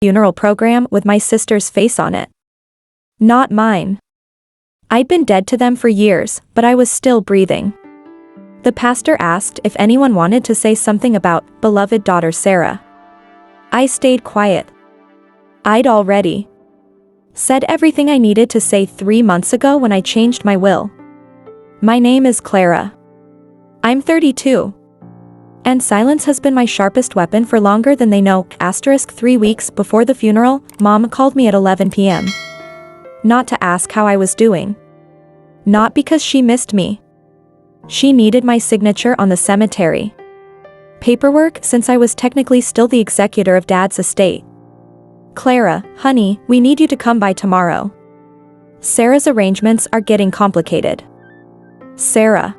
funeral program with my sister's face on it. Not mine. I'd been dead to them for years, but I was still breathing. The pastor asked if anyone wanted to say something about beloved daughter Sarah. I stayed quiet. I'd already said everything I needed to say 3 months ago when I changed my will. My name is Clara. I'm 32. And silence has been my sharpest weapon for longer than they know. 3 weeks before the funeral, Mom called me at 11 p.m. Not to ask how I was doing. Not because she missed me. She needed my signature on the cemetery paperwork since I was technically still the executor of Dad's estate. Clara, honey, we need you to come by tomorrow. Sarah's arrangements are getting complicated. Sarah.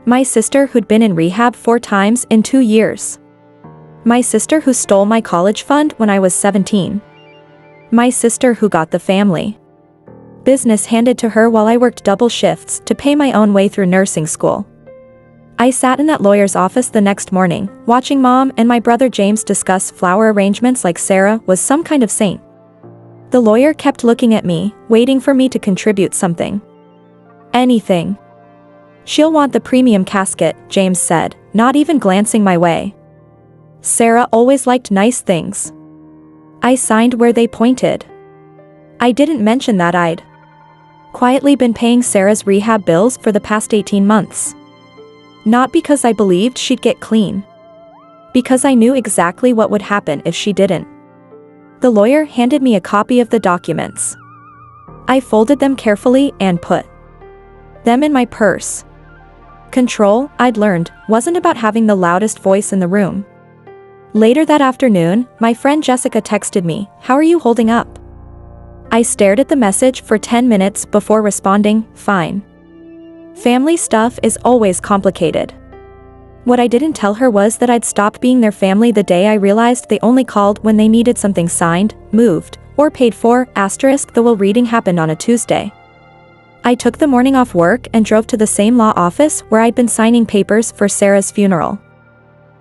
My sister who'd been in rehab 4 times in 2 years. My sister who stole my college fund when I was 17. My sister who got the family business handed to her while I worked double shifts to pay my own way through nursing school. I sat in that lawyer's office the next morning, watching Mom and my brother James discuss flower arrangements like Sarah was some kind of saint. The lawyer kept looking at me, waiting for me to contribute something. Anything. She'll want the premium casket, James said, not even glancing my way. Sarah always liked nice things. I signed where they pointed. I didn't mention that I'd quietly been paying Sarah's rehab bills for the past 18 months. Not because I believed she'd get clean. Because I knew exactly what would happen if she didn't. The lawyer handed me a copy of the documents. I folded them carefully and put them in my purse. Control, I'd learned, wasn't about having the loudest voice in the room. Later that afternoon, my friend Jessica texted me, "How are you holding up?" I stared at the message for 10 minutes before responding, "Fine." Family stuff is always complicated. What I didn't tell her was that I'd stopped being their family the day I realized they only called when they needed something signed, moved, or paid for. The will reading happened on a Tuesday. I took the morning off work and drove to the same law office where I'd been signing papers for Sarah's funeral.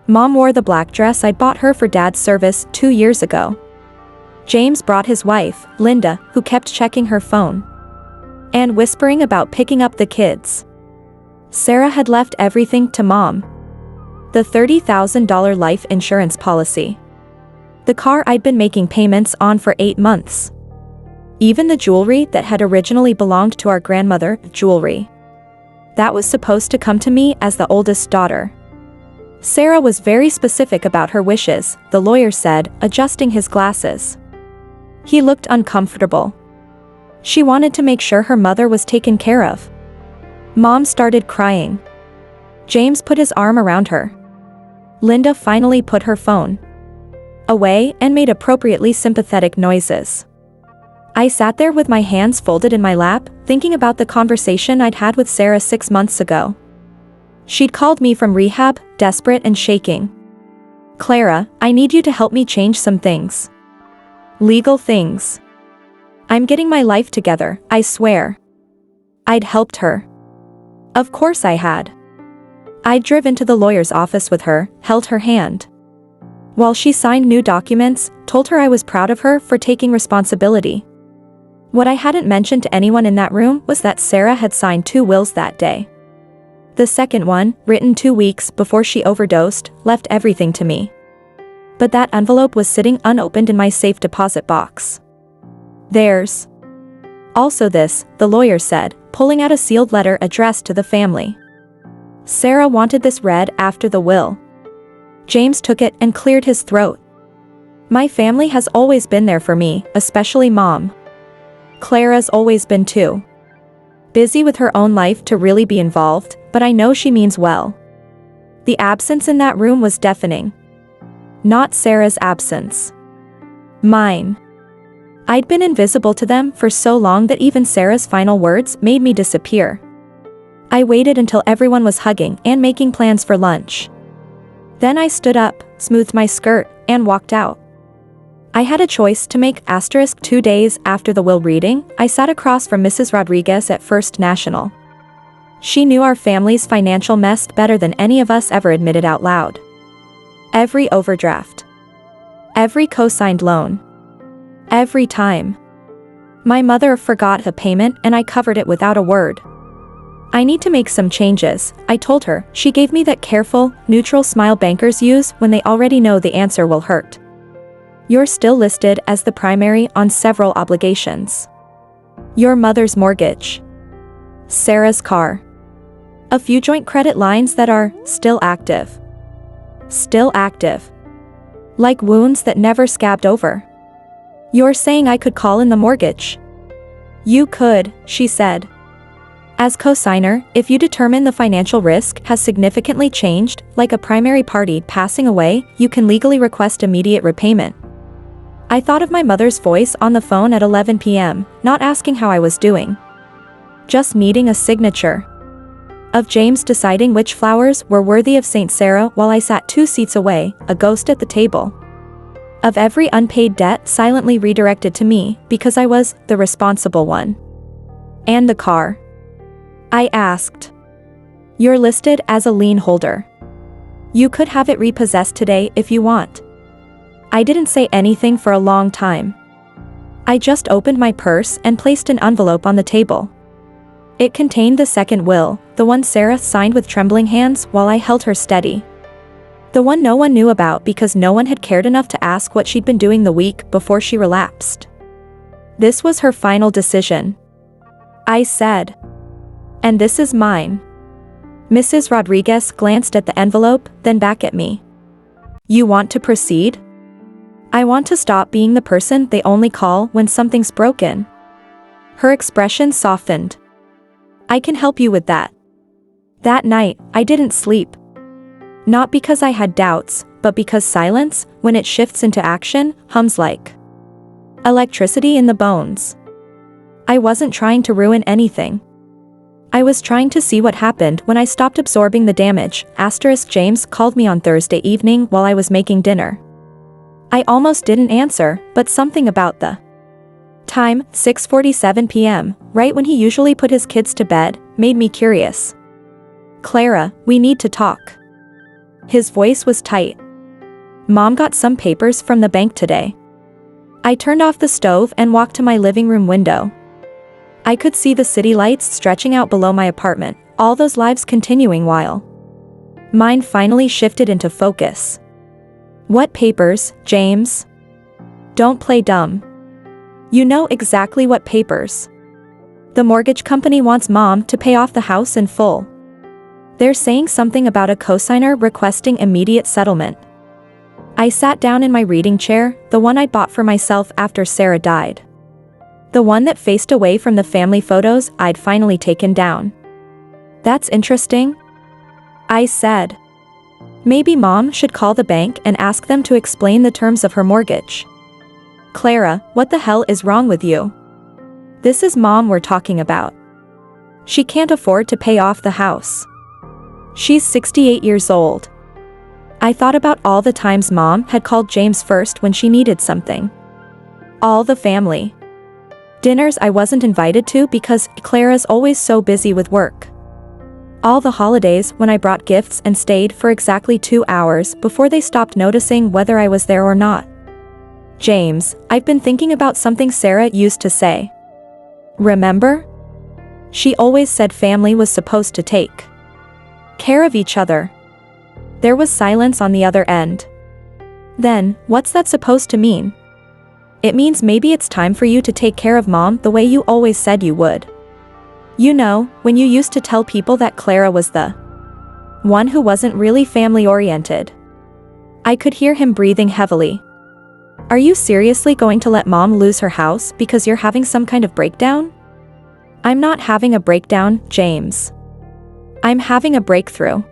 Mom wore the black dress I'd bought her for Dad's service 2 years ago. James brought his wife, Linda, who kept checking her phone and whispering about picking up the kids. Sarah had left everything to Mom. The $30,000 life insurance policy. The car I'd been making payments on for 8 months. Even the jewelry that had originally belonged to our grandmother, jewelry that was supposed to come to me as the oldest daughter. Sarah was very specific about her wishes, the lawyer said, adjusting his glasses. He looked uncomfortable. She wanted to make sure her mother was taken care of. Mom started crying. James put his arm around her. Linda finally put her phone away and made appropriately sympathetic noises. I sat there with my hands folded in my lap, thinking about the conversation I'd had with Sarah 6 months ago. She'd called me from rehab, desperate and shaking. "Clara, I need you to help me change some things. Legal things. I'm getting my life together, I swear." I'd helped her. Of course I had. I'd driven to the lawyer's office with her, held her hand while she signed new documents, told her I was proud of her for taking responsibility. What I hadn't mentioned to anyone in that room was that Sarah had signed 2 wills that day. The second one, written 2 weeks before she overdosed, left everything to me. But that envelope was sitting unopened in my safe deposit box. There's also this, the lawyer said, pulling out a sealed letter addressed to the family. Sarah wanted this read after the will. James took it and cleared his throat. My family has always been there for me, especially Mom. Clara's always been too busy with her own life to really be involved, but I know she means well. The absence in that room was deafening. Not Sarah's absence. Mine. I'd been invisible to them for so long that even Sarah's final words made me disappear. I waited until everyone was hugging and making plans for lunch. Then I stood up, smoothed my skirt, and walked out. I had a choice to make. 2 days after the will reading, I sat across from Mrs. Rodriguez at First National. She knew our family's financial mess better than any of us ever admitted out loud. Every overdraft. Every co-signed loan. Every time. My mother forgot a payment and I covered it without a word. I need to make some changes, I told her. She gave me that careful, neutral smile bankers use when they already know the answer will hurt. You're still listed as the primary on several obligations. Your mother's mortgage. Sarah's car. A few joint credit lines that are still active. Still active. Like wounds that never scabbed over. You're saying I could call in the mortgage? You could, she said. As co-signer, if you determine the financial risk has significantly changed, like a primary party passing away, you can legally request immediate repayment. I thought of my mother's voice on the phone at 11 p.m., not asking how I was doing. Just needing a signature. Of James deciding which flowers were worthy of St. Sarah while I sat 2 seats away, a ghost at the table. Of every unpaid debt silently redirected to me because I was the responsible one. And the car. I asked. You're listed as a lien holder. You could have it repossessed today if you want. I didn't say anything for a long time. I just opened my purse and placed an envelope on the table. It contained the second will, the one Sarah signed with trembling hands while I held her steady. The one no one knew about because no one had cared enough to ask what she'd been doing the week before she relapsed. This was her final decision. I said. And this is mine. Mrs. Rodriguez glanced at the envelope, then back at me. You want to proceed? I want to stop being the person they only call when something's broken. Her expression softened. I can help you with that. That night, I didn't sleep. Not because I had doubts, but because silence, when it shifts into action, hums like electricity in the bones. I wasn't trying to ruin anything. I was trying to see what happened when I stopped absorbing the damage. James called me on Thursday evening while I was making dinner. I almost didn't answer, but something about the time, 6:47 p.m., right when he usually put his kids to bed, made me curious. Clara, we need to talk. His voice was tight. Mom got some papers from the bank today. I turned off the stove and walked to my living room window. I could see the city lights stretching out below my apartment, all those lives continuing while mine finally shifted into focus. What papers, James? Don't play dumb. You know exactly what papers. The mortgage company wants Mom to pay off the house in full. They're saying something about a cosigner requesting immediate settlement. I sat down in my reading chair, the one I'd bought for myself after Sarah died. The one that faced away from the family photos I'd finally taken down. That's interesting, I said. Maybe Mom should call the bank and ask them to explain the terms of her mortgage. Clara, what the hell is wrong with you? This is Mom we're talking about. She can't afford to pay off the house. She's 68 years old. I thought about all the times Mom had called James first when she needed something. All the family dinners I wasn't invited to because Clara's always so busy with work. All the holidays when I brought gifts and stayed for exactly 2 hours before they stopped noticing whether I was there or not. James, I've been thinking about something Sarah used to say. Remember? She always said family was supposed to take care of each other. There was silence on the other end. Then, what's that supposed to mean? It means maybe it's time for you to take care of Mom the way you always said you would. You know, when you used to tell people that Clara was the one who wasn't really family-oriented. I could hear him breathing heavily. Are you seriously going to let Mom lose her house because you're having some kind of breakdown? I'm not having a breakdown, James. I'm having a breakthrough.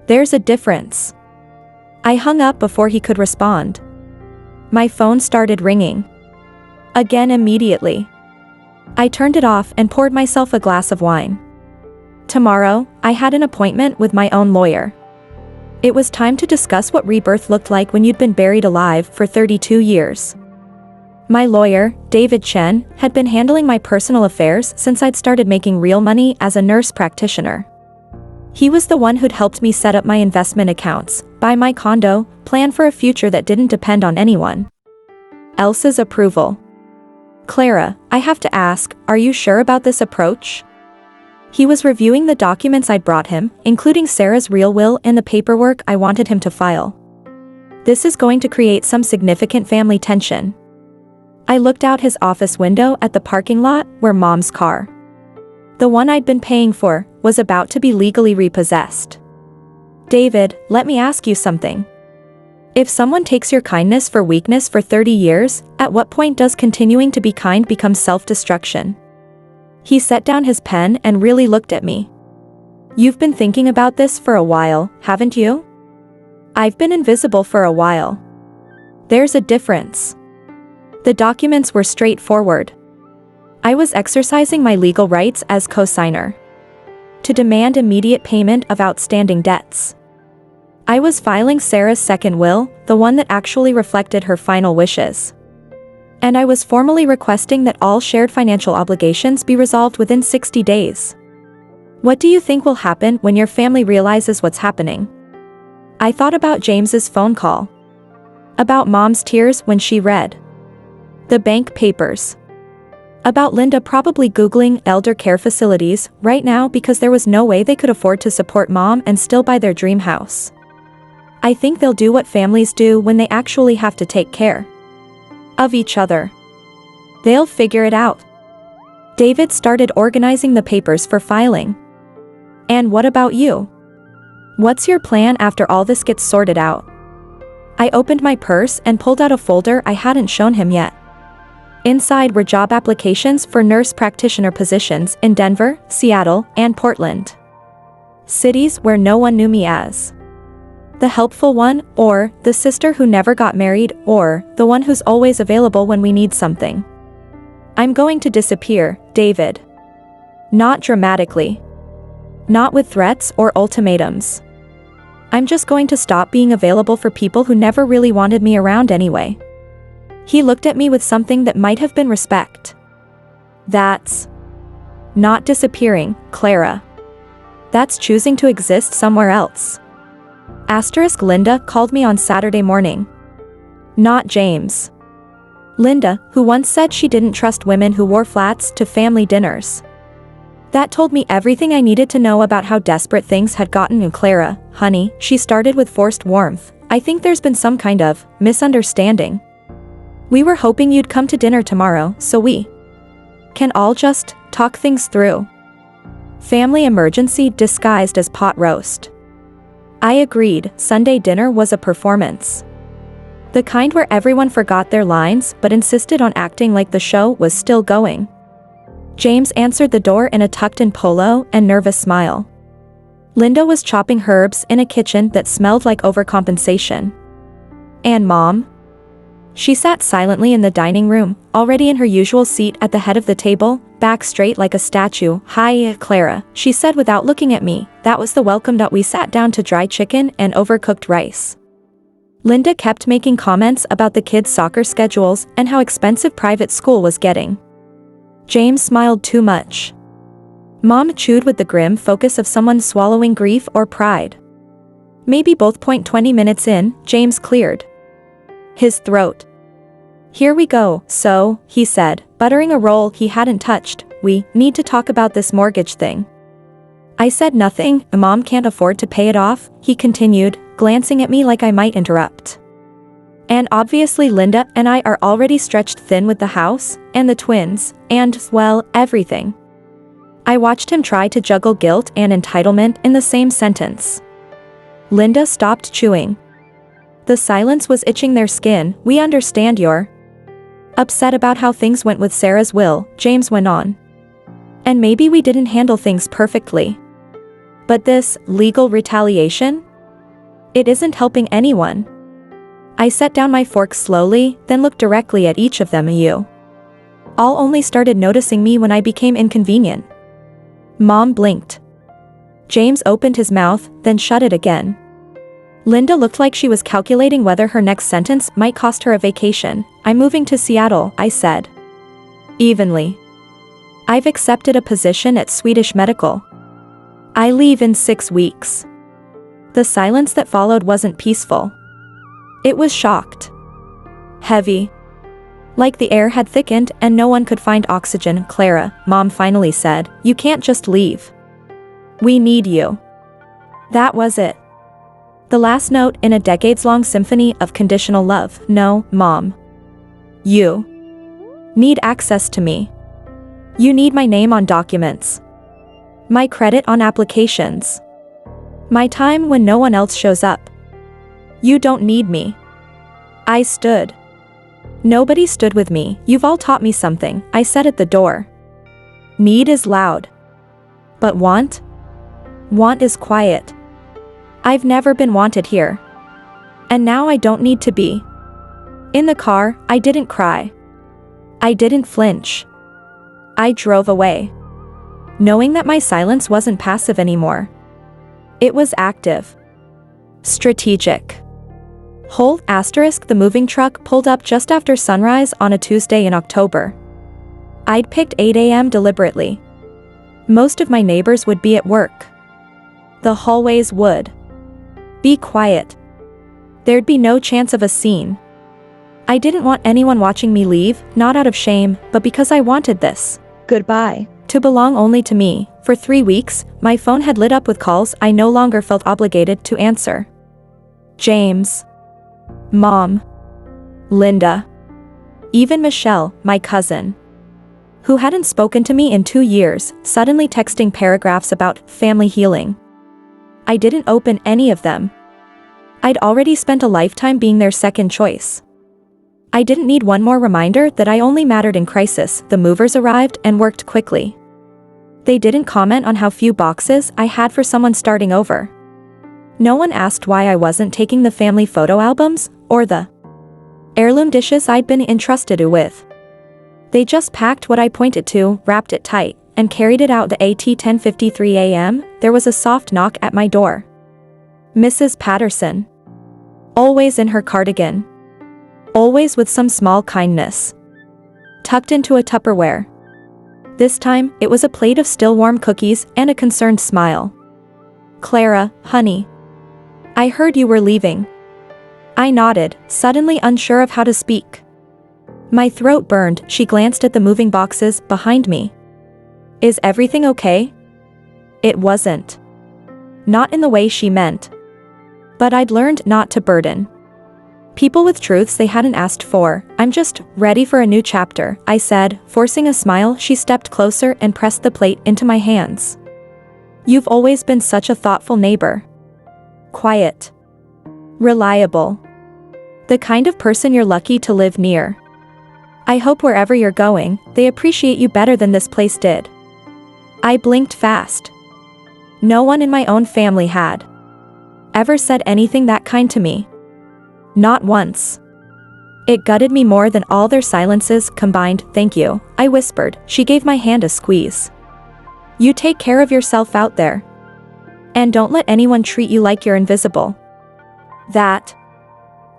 There's a difference. I hung up before he could respond. My phone started ringing. Again immediately. I turned it off and poured myself a glass of wine. Tomorrow, I had an appointment with my own lawyer. It was time to discuss what rebirth looked like when you'd been buried alive for 32 years. My lawyer, David Chen, had been handling my personal affairs since I'd started making real money as a nurse practitioner. He was the one who'd helped me set up my investment accounts, buy my condo, plan for a future that didn't depend on anyone else's approval. Clara, I have to ask, are you sure about this approach? He was reviewing the documents I'd brought him, including Sarah's real will and the paperwork I wanted him to file. This is going to create some significant family tension. I looked out his office window at the parking lot where Mom's car, the one I'd been paying for, was about to be legally repossessed. David, let me ask you something. If someone takes your kindness for weakness for 30 years, at what point does continuing to be kind become self-destruction? He set down his pen and really looked at me. You've been thinking about this for a while, haven't you? I've been invisible for a while. There's a difference. The documents were straightforward. I was exercising my legal rights as co-signer to demand immediate payment of outstanding debts. I was filing Sarah's second will, the one that actually reflected her final wishes. And I was formally requesting that all shared financial obligations be resolved within 60 days. What do you think will happen when your family realizes what's happening? I thought about James's phone call. About Mom's tears when she read the bank papers. About Linda probably Googling elder care facilities right now because there was no way they could afford to support Mom and still buy their dream house. I think they'll do what families do when they actually have to take care of each other. They'll figure it out. David started organizing the papers for filing. And what about you? What's your plan after all this gets sorted out? I opened my purse and pulled out a folder I hadn't shown him yet. Inside were job applications for nurse practitioner positions in Denver, Seattle, and Portland. Cities where no one knew me as the helpful one, or the sister who never got married, or the one who's always available when we need something. I'm going to disappear, David. Not dramatically. Not with threats or ultimatums. I'm just going to stop being available for people who never really wanted me around anyway. He looked at me with something that might have been respect. That's not disappearing, Clara. That's choosing to exist somewhere else. Linda called me on Saturday morning. Not James. Linda, who once said she didn't trust women who wore flats to family dinners. That told me everything I needed to know about how desperate things had gotten in Clara. Honey, she started with forced warmth. I think there's been some kind of misunderstanding. We were hoping you'd come to dinner tomorrow, so we can all just talk things through. Family emergency disguised as pot roast. I agreed. Sunday dinner was a performance. The kind where everyone forgot their lines but insisted on acting like the show was still going. James answered the door in a tucked-in polo and nervous smile. Linda was chopping herbs in a kitchen that smelled like overcompensation. And Mom? She sat silently in the dining room, already in her usual seat at the head of the table, back straight like a statue. Hi, Clara, she said without looking at me. That was the welcome. We sat down to dry chicken and overcooked rice. Linda kept making comments about the kids' soccer schedules and how expensive private school was getting. James smiled too much. Mom chewed with the grim focus of someone swallowing grief or pride. Maybe both. 20 minutes in, James cleared his throat. Here we go, so, he said, buttering a roll he hadn't touched, we need to talk about this mortgage thing. I said nothing. Mom can't afford to pay it off, he continued, glancing at me like I might interrupt. And obviously Linda and I are already stretched thin with the house, and the twins, and, well, everything. I watched him try to juggle guilt and entitlement in the same sentence. Linda stopped chewing. The silence was itching their skin. We understand you're upset about how things went with Sarah's will, James went on. And maybe we didn't handle things perfectly. But this legal retaliation? It isn't helping anyone. I set down my fork slowly, then looked directly at each of them. You all only started noticing me when I became inconvenient. Mom blinked. James opened his mouth, then shut it again. Linda looked like she was calculating whether her next sentence might cost her a vacation. I'm moving to Seattle, I said. Evenly. I've accepted a position at Swedish Medical. I leave in 6 weeks. The silence that followed wasn't peaceful. It was shocked. Heavy. Like the air had thickened and no one could find oxygen. Clara, Mom finally said, you can't just leave. We need you. That was it. The last note in a decades-long symphony of conditional love. No, Mom. You need access to me. You need my name on documents. My credit on applications. My time when no one else shows up. You don't need me. I stood. Nobody stood with me. You've all taught me something, I said at the door. Need is loud. But want? Want is quiet. I've never been wanted here. And now I don't need to be. In the car, I didn't cry. I didn't flinch. I drove away. Knowing that my silence wasn't passive anymore. It was active. Strategic. Hold **. The moving truck pulled up just after sunrise on a Tuesday in October. I'd picked 8 a.m. deliberately. Most of my neighbors would be at work. The hallways would be quiet. There'd be no chance of a scene. I didn't want anyone watching me leave, not out of shame, but because I wanted this goodbye to belong only to me. For 3 weeks, my phone had lit up with calls I no longer felt obligated to answer. James. Mom. Linda. Even Michelle, my cousin, who hadn't spoken to me in 2 years, suddenly texting paragraphs about family healing. I didn't open any of them. I'd already spent a lifetime being their second choice. I didn't need one more reminder that I only mattered in crisis. The movers arrived and worked quickly. They didn't comment on how few boxes I had for someone starting over. No one asked why I wasn't taking the family photo albums, or the heirloom dishes I'd been entrusted with. They just packed what I pointed to, wrapped it tight, and carried it out. At 10:53 a.m., there was a soft knock at my door. Mrs. Patterson. Always in her cardigan. Always with some small kindness. Tucked into a Tupperware. This time, it was a plate of still warm cookies and a concerned smile. Clara, honey. I heard you were leaving. I nodded, suddenly unsure of how to speak. My throat burned. She glanced at the moving boxes behind me. Is everything okay? It wasn't. Not in the way she meant. But I'd learned not to burden people with truths they hadn't asked for. I'm just ready for a new chapter, I said, forcing a smile. She stepped closer and pressed the plate into my hands. You've always been such a thoughtful neighbor. Quiet. Reliable. The kind of person you're lucky to live near. I hope wherever you're going, they appreciate you better than this place did. I blinked fast. No one in my own family had ever said anything that kind to me. Not once. It gutted me more than all their silences combined. Thank you, I whispered. She gave my hand a squeeze. You take care of yourself out there. And don't let anyone treat you like you're invisible. That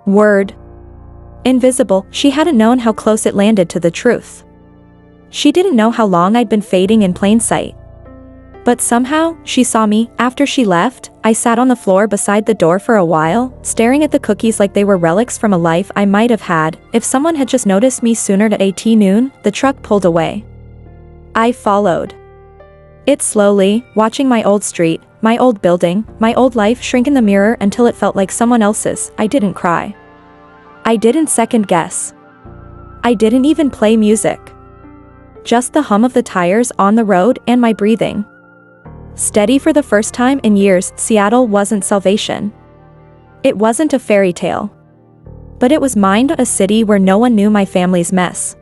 word. Invisible, she hadn't known how close it landed to the truth. She didn't know how long I'd been fading in plain sight. But somehow, she saw me. After she left, I sat on the floor beside the door for a while, staring at the cookies like they were relics from a life I might have had. If someone had just noticed me sooner. At noon, the truck pulled away. I followed it slowly, watching my old street, my old building, my old life shrink in the mirror until it felt like someone else's. I didn't cry. I didn't second guess. I didn't even play music. Just the hum of the tires on the road and my breathing. Steady for the first time in years. Seattle wasn't salvation. It wasn't a fairy tale. But it was mine, a city where no one knew my family's mess.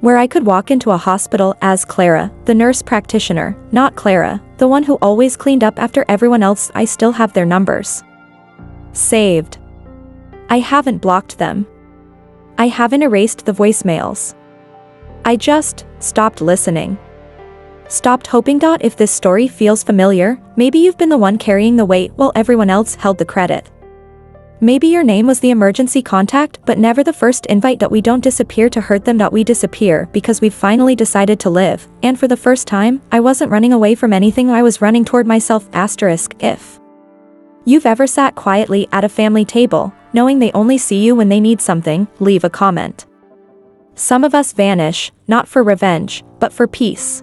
Where I could walk into a hospital as Clara, the nurse practitioner, not Clara, the one who always cleaned up after everyone else. I still have their numbers. Saved. I haven't blocked them. I haven't erased the voicemails. I just stopped listening. Stopped hoping. If this story feels familiar, maybe you've been the one carrying the weight while everyone else held the credit. Maybe your name was the emergency contact, but never the first invite. We don't disappear to hurt them. We disappear because we've finally decided to live, and for the first time, I wasn't running away from anything, I was running toward myself. If you've ever sat quietly at a family table, knowing they only see you when they need something, leave a comment. Some of us vanish, not for revenge, but for peace.